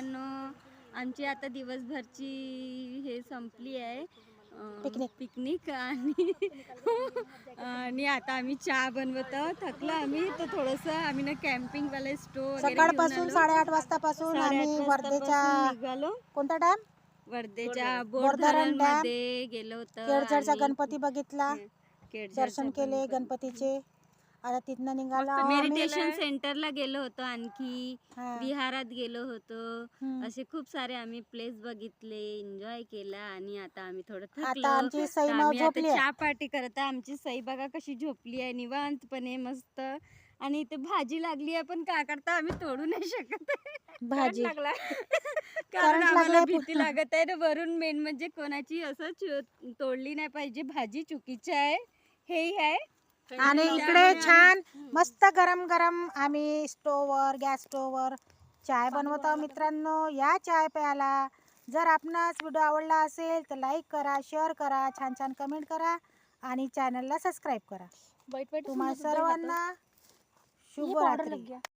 मित्रांनो, आमची आता दिवसभरची हे संपली आहे पिकनिक आणि आता आम्ही चहा बनवतो. थकलो आम्ही तर थोडंसं आम्ही ना कॅम्पिंगवाले स्टोव सकाळपासून 8:30 वाजतापासून आम्ही वर्धेच्या निघालो. कोणता डॅम वर्धेच्या बोरधरण डॅम मध्ये गेलो होतो. केळझरचा गणपती बघितला, केळझरचा दर्शन केले गणपतीचे. आता तिथनं निघालो मेडिटेशन सेंटरला गेलो होतो, आणखी विहारात गेलो होतो. असे खूप सारे आम्ही प्लेस बघितले, एन्जॉय केला आणि आता आम्ही थोडं थकलो. आता आमची सई आम्ही आता झोपली आहे. चहा पार्टी करत आहे. आमची सई बघा कशी झोपली आहे निवांतपणे मस्त. आणि इथे भाजी लागली आहे, पण काय करता आम्ही तोडू नाही शकत भाजी लागला कारण आम्हाला भीती लागत आहे. वरून मेन म्हणजे कोणाची असं तोडली नाही पाहिजे, भाजी चुकीची आहे हेही आहे. आणि इकडे छान मस्त गरम गरम आम्ही गॅस स्टोववर चाय बनवत आहोत. मित्रांनो, या चाय प्यायला. जर आपणास व्हिडिओ आवडला असेल तर लाईक करा, शेअर करा, छान छान कमेंट करा आणि चॅनलला सबस्क्राईब करा. तुम्हा सर्वांना शुभरात्री.